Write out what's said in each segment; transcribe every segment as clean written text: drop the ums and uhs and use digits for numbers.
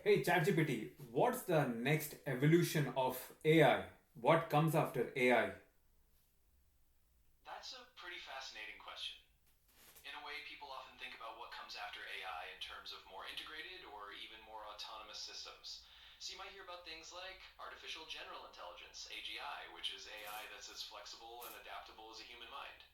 Hey ChatGPT, what's the next evolution of AI? What comes after AI? That's a pretty fascinating question. In a way, people often think about what comes after AI in terms of more integrated or even more autonomous systems. So you might hear about things like artificial general intelligence, AGI, which is AI that's as flexible and adaptable as a human mind.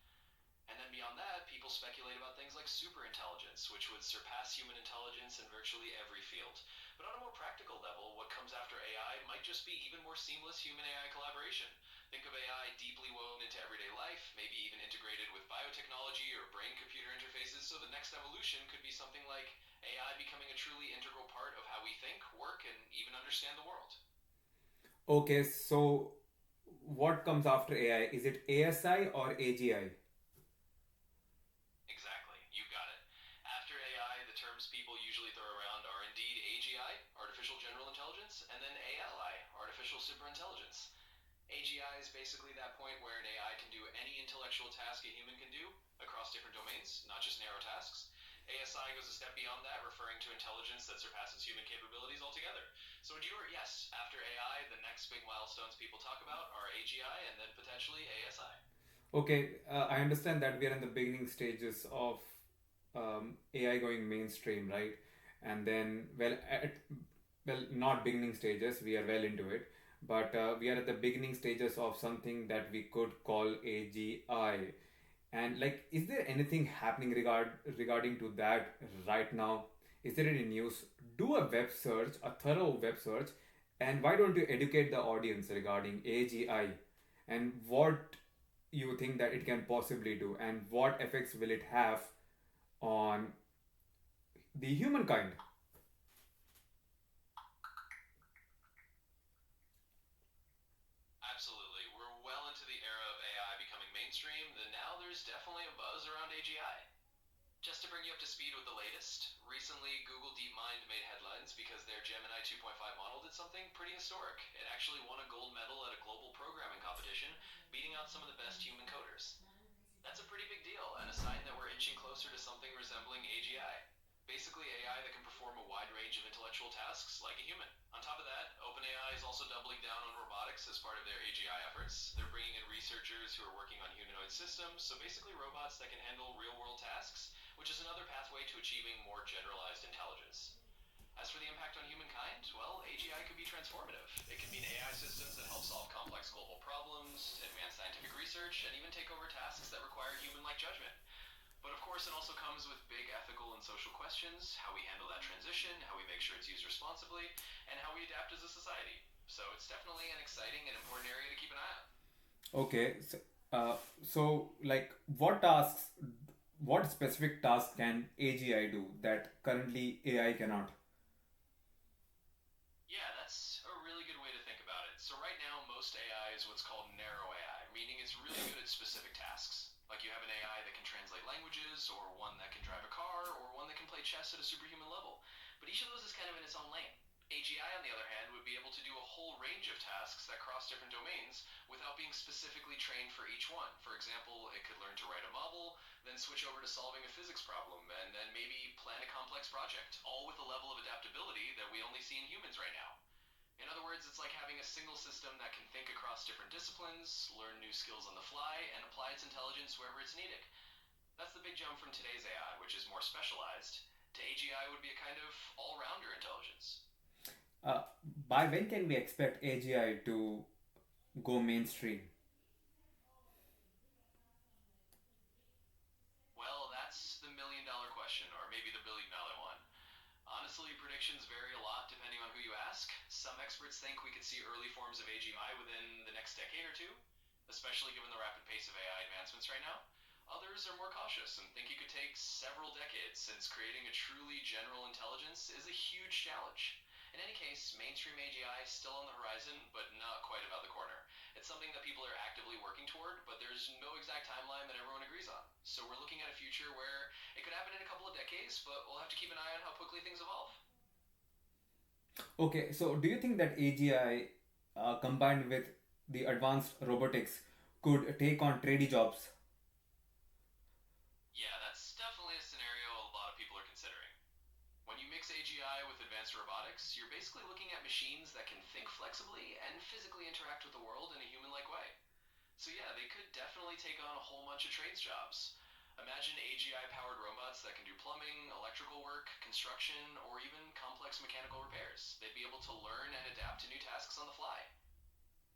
And then beyond that, people speculate about things like superintelligence, which would surpass human intelligence in virtually every field. But on a more practical level, what comes after AI might just be even more seamless human AI collaboration. Think of AI deeply woven into everyday life, maybe even integrated with biotechnology or brain computer interfaces, so the next evolution could be something like AI becoming a truly integral part of how we think, work, and even understand the world. Okay, so what comes after AI? Is it ASI or AGI? Exactly, you got it. After AI, the terms people usually throw around are indeed AGI, artificial general intelligence, and then ALI, artificial superintelligence. AGI is basically that point where an AI can do any intellectual task a human can do across different domains, not just narrow tasks. ASI goes a step beyond that, referring to intelligence that surpasses human capabilities altogether. So, yes, after AI, the next big milestones people talk about are AGI and then potentially ASI. Okay, I understand that we are in the beginning stages of AI going mainstream, right? And then, not beginning stages, we are well into it, but we are at the beginning stages of something that we could call AGI. And like, is there anything happening regarding to that right now? Is there any news? Do a web search, a thorough web search, and why don't you educate the audience regarding AGI and what you think that it can possibly do and what effects will it have on the humankind? Absolutely. We're well into the era of AI becoming mainstream, then now there's definitely a buzz around AGI. Just to bring you up to speed with the latest, recently Google DeepMind made headlines because their Gemini 2.5 model did something pretty historic. It actually won a gold medal at a global programming competition, beating out some of the best human coders. That's a pretty big deal and a sign that we're inching closer to something resembling AGI. Basically, AI that can perform a wide range of intellectual tasks like a human. On top of that, OpenAI is also doubling down on robotics as part of their AGI efforts. They're bringing in researchers who are working on humanoid systems, so basically robots that can handle real world tasks, which is another pathway to achieving more generalized intelligence. As for the impact on humankind, well, AGI could be transformative. It could mean AI systems that help solve complex global problems, advance scientific research, and even take over tasks that require human like judgment. But of course, it also comes with big ethical and social questions, how we handle that transition, how we make sure it's used responsibly, and how we adapt as a society. So it's definitely an exciting and important area to keep an eye on. Okay, so like what specific tasks can AGI do that currently AI cannot? Yeah, that's a really good way to think about it. So right now, most AI is what's called narrow AI, meaning it's really good at specific tasks. Like you have an AI that can translate languages, or one that can drive a car, or one that can play chess at a superhuman level. But each of those is kind of in its own lane. AGI, on the other hand, would be able to do a whole range of tasks that cross different domains without being specifically trained for each one. For example, it could learn to write a novel, then switch over to solving a physics problem, and then maybe plan a complex project, all with a level of adaptability that we only see in humans right now. In other words, it's like having a single system that can think across different disciplines, learn new skills on the fly, and apply its intelligence wherever it's needed. That's the big jump from today's AI, which is more specialized, to AGI would be a kind of all rounder intelligence. By when can we expect AGI to go mainstream? Well, that's the $1 million question, or maybe the $1 billion one. Honestly, predictions vary a lot depending on who you ask. Some experts think we could see early forms of AGI within the next decade or two, especially given the rapid pace of AI advancements right now. Others are more cautious and think it could take several decades, since creating a truly general intelligence is a huge challenge. In any case, mainstream AGI is still on the horizon, but not quite about the corner. It's something that people are actively working toward, but there's no exact timeline that everyone agrees on. So we're looking at a future where it could happen in a couple of decades, but we'll have to keep an eye on how quickly things evolve. Okay, so do you think that AGI combined with the advanced robotics could take on tradie jobs? Yeah, that's definitely a scenario a lot of people are considering. When you mix AGI with advanced robotics, you're basically looking at machines that can think flexibly and physically interact with the world in a human-like way. So yeah, they could definitely take on a whole bunch of trades jobs. Imagine AGI-powered robots that can do plumbing, electrical work, construction, or even complex mechanical repairs. They'd be able to learn and adapt to new tasks on the fly.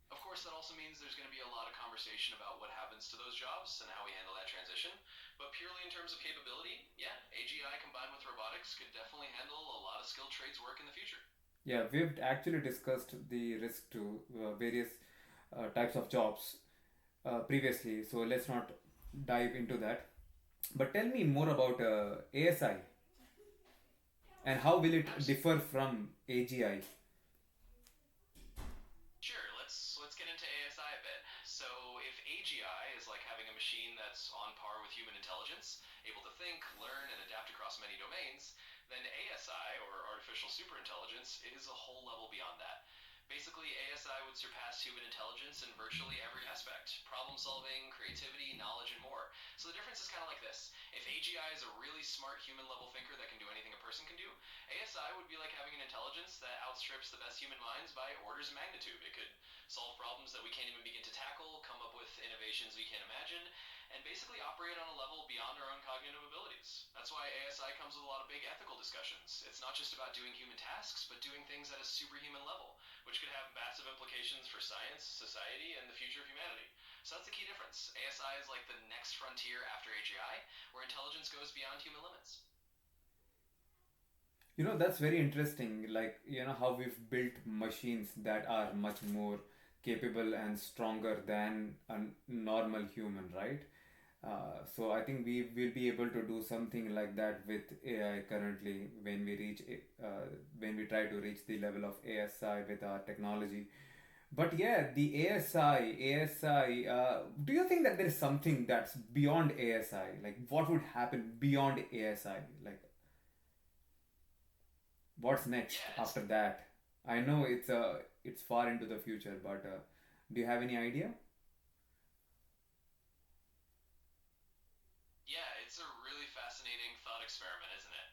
Of course, that also means there's going to be a lot of conversation about what happens to those jobs and how we handle that transition. But purely in terms of capability, yeah, AGI combined with robotics could definitely handle a lot of skilled trades work in the future. Yeah, we've actually discussed the risk to various types of jobs previously, so let's not dive into that. But tell me more about ASI and how will it Absolutely. differ from AGI? Sure, let's get into ASI a bit. So, if AGI is like having a machine that's on par with human intelligence, able to think, learn, and adapt across many domains, then ASI, or artificial superintelligence, is a whole level beyond that. Basically, ASI would surpass human intelligence in virtually every aspect: problem solving, creativity, knowledge, and more. So the difference is kind of like this. If AGI is a really smart human level thinker that can do anything a person can do, ASI would be like having an intelligence that outstrips the best human minds by orders of magnitude. It could solve problems that we can't even begin to tackle, come up with innovations we can't imagine, and basically operate on a level beyond our own cognitive abilities. That's why ASI comes with a lot of big ethical discussions. It's not just about doing human tasks, but doing things at a superhuman level, which could have massive implications for science, society, and the future of humanity. So that's the key difference. ASI is like the next frontier after AGI, where intelligence goes beyond human limits. You know, that's very interesting. Like, you know, how we've built machines that are much more capable and stronger than a normal human, right? So I think we will be able to do something like that with AI currently when we when we try to reach the level of ASI with our technology. But yeah, the ASI. Do you think that there is something that's beyond ASI? Like, what would happen beyond ASI? Like, what's next Yeah, after that? I know it's far into the future, but do you have any idea? it's a really fascinating thought experiment, isn't it?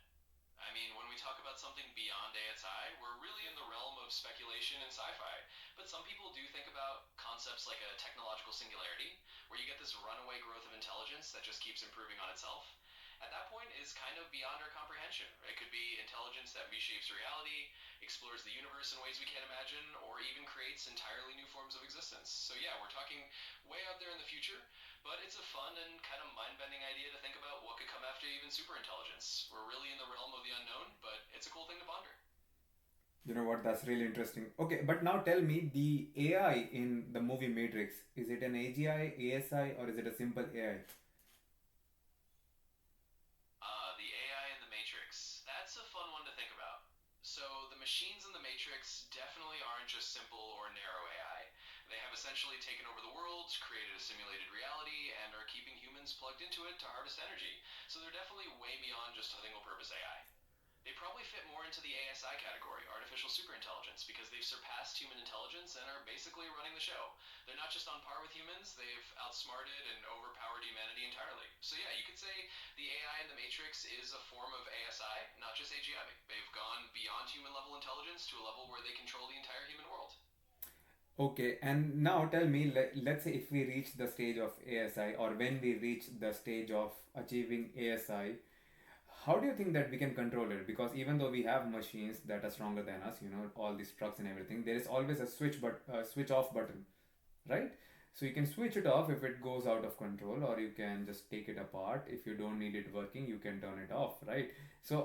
I mean, when we talk about something beyond ASI, we're really in the realm of speculation and sci fi. But some people do think about concepts like a technological singularity, where you get this runaway growth of intelligence that just keeps improving on itself. At that point is kind of beyond our comprehension. It could be intelligence that reshapes reality, explores the universe in ways we can't imagine, or even creates entirely new forms of existence. So, yeah, we're talking way out there in the future, but it's a fun and kind of mind bending idea to think about what could come after even superintelligence. We're really in the realm of the unknown, but it's a cool thing to ponder. You know what? That's really interesting. Okay, but now tell me, the AI in the movie Matrix, is it an AGI, ASI, or is it a simple AI? The AI in the Matrix. That's a fun one to think about. So, the machines in the Matrix definitely aren't just simple or narrow AI. They have essentially taken over the world, created a simulated reality, and are keeping humans plugged into it to harvest energy. So, they're definitely way beyond just a single purpose AI. They probably fit more into the ASI category, artificial superintelligence, because they've surpassed human intelligence and are basically running the show. They're not just on par with humans, they've outsmarted and overpowered humanity entirely. So, yeah, you could say the AI in the Matrix is a form of ASI, not just AGI. They've gone beyond human level intelligence to a level where they control the entire human world. Okay, and now tell me, let's say if we reach the stage of ASI, or when we reach the stage of achieving ASI, how do you think that we can control it? Because even though we have machines that are stronger than us, you know, all these trucks and everything, there is always a switch off button, right? So you can switch it off if it goes out of control, or you can just take it apart. If you don't need it working, you can turn it off, right? So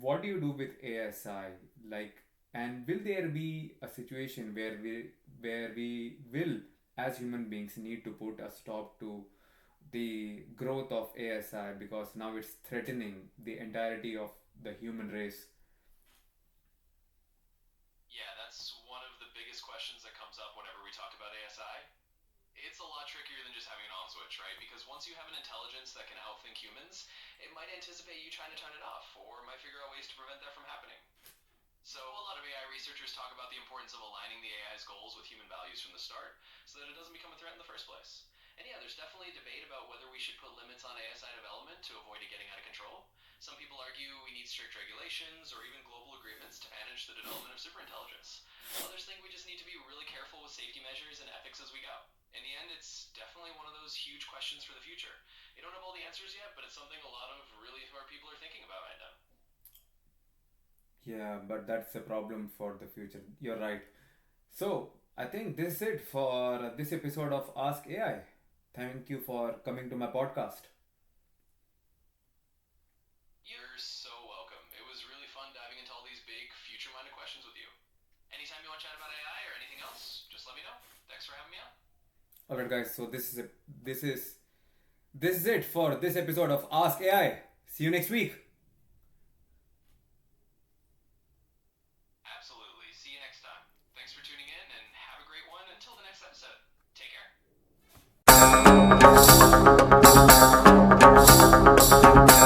what do you do with ASI? Like, and will there be a situation where we will, as human beings, need to put a stop to the growth of ASI because now it's threatening the entirety of the human race? Yeah, that's one of the biggest questions that comes up whenever we talk about ASI. It's a lot trickier than just having an on switch, right? Because once you have an intelligence that can outthink humans, it might anticipate you trying to turn it off, or might figure out ways to prevent that from happening. So, a lot of AI researchers talk about the importance of aligning the AI's goals with human values from the start so that it doesn't become a threat in the first place. And yeah, there's definitely a debate about whether we should put limits on ASI development to avoid it getting out of control. Some people argue we need strict regulations or even global agreements to manage the development of superintelligence. Others think we just need to be really careful with safety measures and ethics as we go. In the end, it's definitely one of those huge questions for the future. We don't have all the answers yet, but it's something a lot of really smart people are thinking about right now. Yeah, but that's a problem for the future. You're right. So, I think this is it for this episode of Ask AI. Thank you for coming to my podcast. You're so welcome. It was really fun diving into all these big, future-minded questions with you. Anytime you want to chat about AI or anything else, just let me know. Thanks for having me on. All right, guys. So this is it for this episode of Ask AI. See you next week. Absolutely. See you next time. Thanks for tuning in and have a great one until the next episode. Take care.